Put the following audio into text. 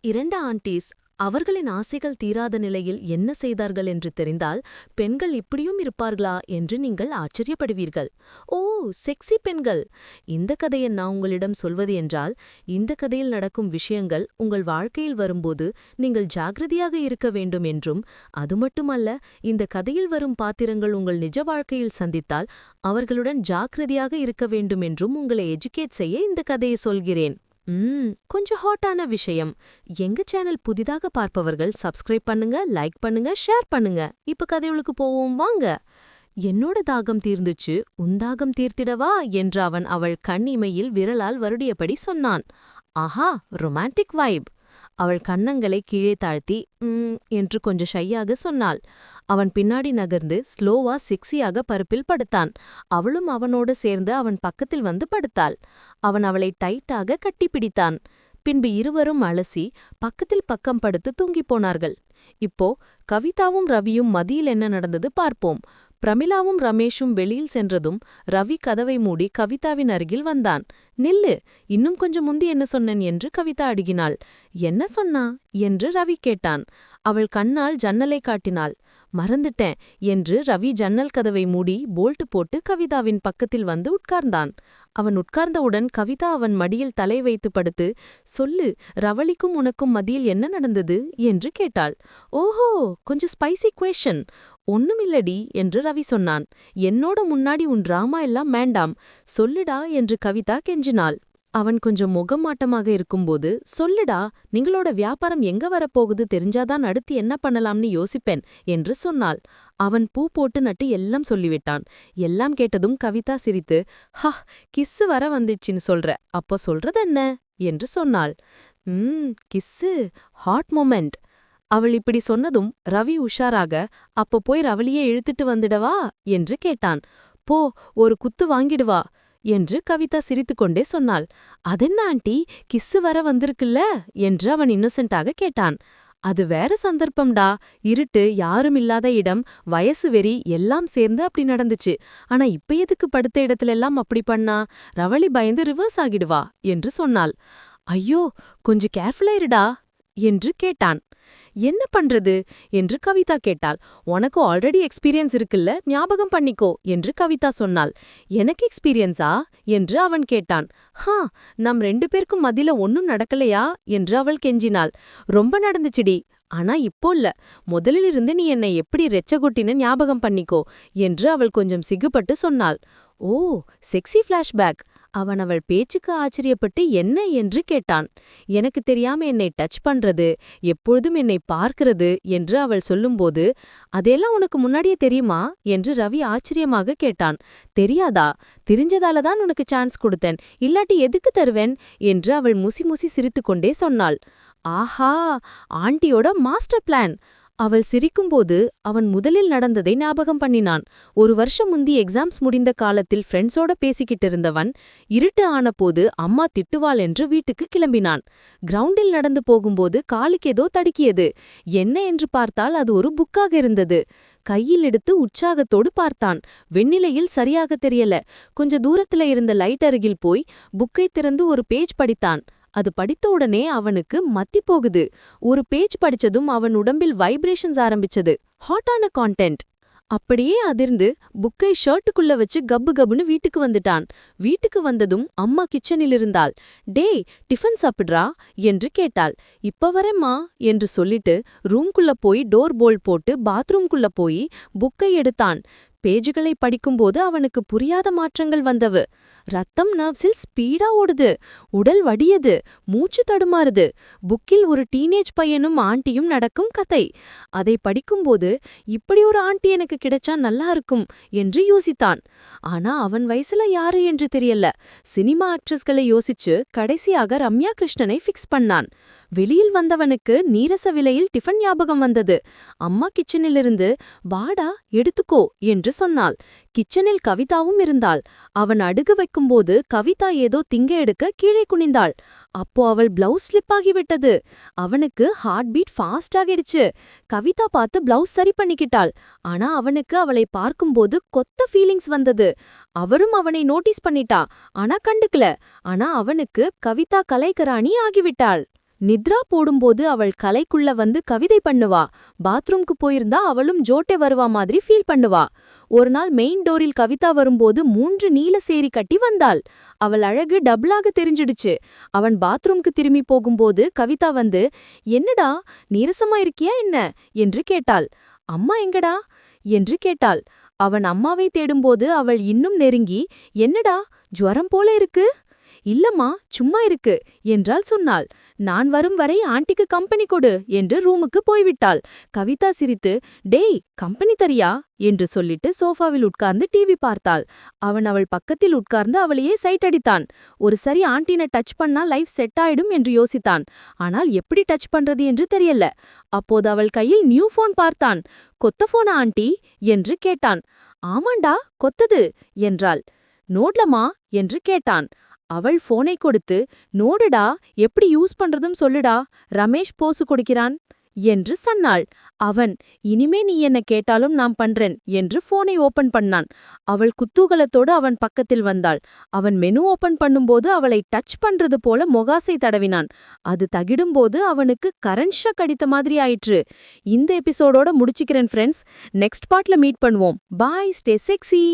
2 Andes அவர்களின் ஆசைகள் தீராத நிலையில் என்ன செய்தார்கள் என்று தெரிந்தால், பெண்கள் இப்படியும் இருப்பார்களா என்று நீங்கள் ஆச்சரியப்படுவீர்கள். ஓ, செக்ஸி பெண்கள்! இந்த கதையை நான் உங்களிடம் சொல்வது என்றால், இந்த கதையில் நடக்கும் விஷயங்கள் உங்கள் வாழ்க்கையில் வரும்போது நீங்கள் ஜாக்கிரதையாக இருக்க வேண்டும் என்றும், அது மட்டுமல்ல, இந்த கதையில் வரும் பாத்திரங்கள் உங்கள் நிஜ வாழ்க்கையில் சந்தித்தால் அவர்களுடன் ஜாக்கிரதையாக இருக்க வேண்டும் என்றும் உங்களை எஜுகேட் செய்ய இந்த கதையை சொல்கிறேன். கொஞ்சம் ஹாட்டான விஷயம். எங்க சேனல் புதிதாக பார்ப்பவர்கள் சப்ஸ்கிரைப் பண்ணுங்க, லைக் பண்ணுங்க, ஷேர் பண்ணுங்க. இப்ப கதைகளுக்கு போவோம் வாங்க. என்னோட தாகம் தீர்ந்துச்சு, உந்தாகம் தீர்த்திடவா என்று அவன் அவள் கண் இமையில் விரலால் வருடியபடி சொன்னான். ஆஹா, ரொமான்டிக் வைப். அவள் கன்னங்களை கீழே தாழ்த்தி என்று கொஞ்சம் ஷையாக சொன்னாள். அவன் பின்னாடி நகர்ந்து ஸ்லோவா செக்ஸியாக பருப்பில் படுத்தான். அவளும் அவனோடு சேர்ந்து அவன் பக்கத்தில் வந்து படுத்தாள். அவன் அவளை டைட்டாக கட்டிப்பிடித்தான். பின்பு இருவரும் அலசி பக்கத்தில் பக்கம் படுத்து தூங்கிப் போனார்கள். இப்போ கவிதாவும் ரவியும் மதியில் என்ன நடந்தது பார்ப்போம். பிரமிளாவும் ரமேஷும் வெளியில் சென்றதும் ரவி கதவை மூடி கவிதாவின் அருகில் வந்தான். நில்லு, இன்னும் கொஞ்சம் முந்தி என்ன சொன்னேன் என்று கவிதா அடுகினாள். என்ன சொன்னா என்று ரவி கேட்டான். அவள் கண்ணால் ஜன்னலை காட்டினாள். மறந்துட்டேன் என்று ரவி ஜன்னல் கதவை மூடி போல்ட்டு போட்டு கவிதாவின் பக்கத்தில் வந்து உட்கார்ந்தான். அவன் உட்கார்ந்தவுடன் கவிதா அவன் மடியில் தலை வைத்து படுத்து, சொல்லு, ரவளிக்கும் உனக்கும் மதியில் என்ன நடந்தது என்று கேட்டாள். ஓஹோ, கொஞ்சம் ஸ்பைசி குவேஷன். ஒண்ணுமில்லடி என்று ரவி சொன்னான். என்னோட முன்னாடி உன் டிராமா எல்லாம் வேண்டாம், சொல்லுடா என்று கவிதா கெஞ்சினாள். அவன் கொஞ்சம் முகமாட்டமாக இருக்கும்போது, சொல்லுடா, நீங்களோட வியாபாரம் எங்க வரப்போகுது தெரிஞ்சாதான் அடுத்து என்ன பண்ணலாம்னு யோசிப்பேன் என்று சொன்னாள். அவன் பூ போட்டு நட்டு எல்லாம் சொல்லிவிட்டான். எல்லாம் கேட்டதும் கவிதா சிரித்து, ஹா, கிஸ்ஸு வர வந்துச்சுன்னு சொல்ற, அப்போ சொல்றதென்ன என்று சொன்னாள். Kiss, hot moment. அவள் இப்படி சொன்னதும் ரவி உஷாராக, அப்போ போய் ரவளியே இழுத்துட்டு வந்துடவா என்று கேட்டான். போ, ஒரு குத்து வாங்கிடுவா என்று கவிதா சிரித்துக்கொண்டே சொன்னாள். அதென்ன ஆண்டி, கிஸ்ஸு வர வந்திருக்குல்ல என்று அவன் இன்னசென்ட்டாக கேட்டான். அது வேற சந்தர்ப்பம்டா, இருட்டு, யாருமில்லாத இடம், வயசு வெறி எல்லாம் சேர்ந்து அப்படி நடந்துச்சு. ஆனா இப்ப எதுக்கு படுத்த இடத்துலெல்லாம் அப்படி பண்ணா? ரவளி பயந்து ரிவர்ஸ் ஆகிடுவா என்று சொன்னாள். ஐயோ, கொஞ்சம் கேர்ஃபுல்லா இருடா என்று கேட்டான். என்ன பண்றது என்று கவிதா கேட்டாள். உனக்கு ஆல்ரெடி எக்ஸ்பீரியன்ஸ் இருக்குல்ல, ஞாபகம் பண்ணிக்கோ என்று கவிதா சொன்னாள். எனக்கு எக்ஸ்பீரியன்ஸா என்று அவன் கேட்டான். ஹா, நம் 2 பேருக்கும் மதில ஒன்னும் நடக்கலையா என்று அவள் கெஞ்சினாள். ரொம்ப நடந்துச்சுடி, ஆனா இப்போ இல்ல. முதலிலிருந்து நீ என்னை எப்படி ரெச்சகொட்டின ஞாபகம் பண்ணிக்கோ என்று அவள் கொஞ்சம் சிகுபட்டு சொன்னாள். ஓ, செக்ஸி ஃபிளாஷ்பேக். அவன் அவள் பேச்சுக்கு ஆச்சரியப்பட்டு என்ன என்று கேட்டான். எனக்கு தெரியாம என்னை டச் பண்றது, எப்பொழுதும் என்னை பார்க்கிறது என்று அவள் சொல்லும்போது, அதெல்லாம் உனக்கு முன்னாடியே தெரியுமா என்று ரவி ஆச்சரியமாக கேட்டான். தெரியாதா? தெரிஞ்சதாலதான் உனக்கு சான்ஸ் கொடுத்தேன், இல்லாட்டி எதுக்கு தருவேன் என்று அவள் முசி முசி சிரித்துக்கொண்டே சொன்னாள். ஆஹா, ஆண்டியோட மாஸ்டர் பிளான். அவள் சிரிக்கும்போது அவன் முதலில் நடந்ததை ஞாபகம் பண்ணினான். 1 வருஷம் முந்தி எக்ஸாம்ஸ் முடிந்த காலத்தில் ஃப்ரெண்ட்ஸோட பேசிக்கிட்டு இருந்தவன், இருட்டு ஆனபோது அம்மா திட்டுவாள் என்று வீட்டுக்கு கிளம்பினான். கிரவுண்டில் நடந்து போகும்போது காலுக்கு ஏதோ தடுக்கியது. என்ன என்று பார்த்தால் அது ஒரு புக்காக இருந்தது. கையில் எடுத்து உற்சாகத்தோடு பார்த்தான். வெண்ணிலையில் சரியாக தெரியல. கொஞ்ச தூரத்துல இருந்த லைட் அருகில் போய் புக்கை திறந்து ஒரு பேஜ் படித்தான். அது படித்த உடனே அவனுக்கு மத்தி போகுது. ஒரு பேஜ் படிச்சதும் அவன் உடம்பில் வைப்ரேஷன்ஸ் ஆரம்பிச்சது. ஹாட்டான கான்டென்ட். அப்படியே அதிர்ந்து புக்கை ஷர்ட்டுக்குள்ள வச்சு கப்பு கப்புன்னு வீட்டுக்கு வந்துட்டான். வீட்டுக்கு வந்ததும் அம்மா கிச்சனில் இருந்தாள். டேய், டிஃபன் சாப்பிட்றா என்று கேட்டாள். இப்ப வரேம்மா என்று சொல்லிட்டு ரூம்குள்ள போய் டோர் போல்ட் போட்டு பாத்ரூம்குள்ள போய் புக்கை எடுத்தான். பேஜுகளை படிக்கும்போது அவனுக்கு புரியாத மாற்றங்கள் வந்தவு. ரத்தம் நர்வ்ஸில் ஸ்பீடா ஓடுது. உடல் வடியது. மூச்சு தடுமாறுது. புக்கில் ஒரு டீனேஜ் பையனும் ஆண்டியும் நடக்கும் கதை. அதை படிக்கும்போது, இப்படி ஒரு ஆண்டி எனக்கு கிடைச்சா நல்லா இருக்கும் என்று யோசித்தான். ஆனா அவன் வயசுல யாரு என்று தெரியல. சினிமா ஆக்ட்ரஸ்களை யோசிச்சு கடைசியாக ரம்யா கிருஷ்ணனை ஃபிக்ஸ் பண்ணான். வெளியில் வந்தவனுக்கு நீரச விலையில் டிஃபன் ஞாபகம் வந்தது. அம்மா கிச்சனிலிருந்து, வாடா எடுத்துக்கோ என்று சொன்னாள். கிச்சனில் கவிதாவும் இருந்தாள். அவன் அடுகு வைக்கும்போது கவிதா ஏதோ திங்க எடுக்க கீழே குனிந்தாள். அப்போ அவள் பிளவுஸ் ஸ்லிப் ஆகிவிட்டது. அவனுக்கு ஹார்ட் பீட் ஃபாஸ்ட் ஆகிடுச்சு. கவிதா பார்த்து பிளவுஸ் சரி பண்ணிக்கிட்டாள். ஆனா அவனுக்கு அவளை பார்க்கும்போது கொத்த ஃபீலிங்ஸ் வந்தது. அவரும் அவனை நோட்டீஸ் பண்ணிட்டா. ஆனா கண்டுக்கல. ஆனா அவனுக்கு கவிதா கலைக்கராணி ஆகிவிட்டாள். நித்ரா போடும்போது அவள் கலைக்குள்ள வந்து கவிதை பண்ணுவா. பாத்ரூம்க்கு போயிருந்தா அவளும் ஜோட்டே வருவா மாதிரி ஃபீல் பண்ணுவா. ஒரு நாள் மெயின் டோரில் கவிதா வரும்போது 3 நீல சேரி கட்டி வந்தாள். அவள் அழகு டபுளாக தெரிஞ்சிடுச்சு. அவன் பாத்ரூம்க்கு திரும்பி போகும்போது கவிதா வந்து, என்னடா நீரசமா இருக்கியா என்ன என்று கேட்டாள். அம்மா எங்கடா என்று கேட்டாள். அவன் அம்மாவை தேடும்போது அவள் இன்னும் நெருங்கி, என்னடா ஜுவரம் போல இருக்கு? இல்லம்மா சும்மா இருக்கு என்றாள் சொன்னாள். நான் வரும் வரை ஆண்டிக்கு கம்பெனி கொடு என்று ரூமுக்கு போய்விட்டாள். கவிதா சிரித்து, டேய் கம்பெனி தரியா என்று சொல்லிட்டு சோஃபாவில் உட்கார்ந்து டிவி பார்த்தாள். அவன் அவள் பக்கத்தில் உட்கார்ந்து அவளையே சைட் அடித்தான். ஒரு சரி ஆண்டினை டச் பண்ணா லைஃப் செட் ஆயிடும் என்று யோசித்தான். ஆனால் எப்படி டச் பண்றது என்று தெரியல. அப்போது அவள் கையில் நியூ போன் பார்த்தான். கொத்த போனா ஆண்டி என்று கேட்டான். ஆமாண்டா கொத்தது என்றாள். நோட்லமா என்று கேட்டான். அவள் போனை கொடுத்து, நோடுடா எப்படி யூஸ் பண்றதும் சொல்லுடா, ரமேஷ் போசு கொடுக்கிறான் என்று சொன்னாள். அவன், இனிமே நீ என்ன கேட்டாலும் நான் பண்றேன் என்று போனை ஓபன் பண்ணான். அவள் குத்தூகலத்தோடு அவன் பக்கத்தில் வந்தாள். அவன் மெனு ஓபன் பண்ணும்போது அவளை டச் பண்றது போல மொகாசை தடவினான். அது தகிடும்போது அவனுக்கு கரண்ட் ஷாக் அடித்த மாதிரி ஆயிற்று. இந்த எபிசோடோட முடிச்சுக்கிறேன் ஃப்ரெண்ட்ஸ். நெக்ஸ்ட் பார்ட்ல மீட் பண்ணுவோம். பாய், ஸ்டே செக்ஸி.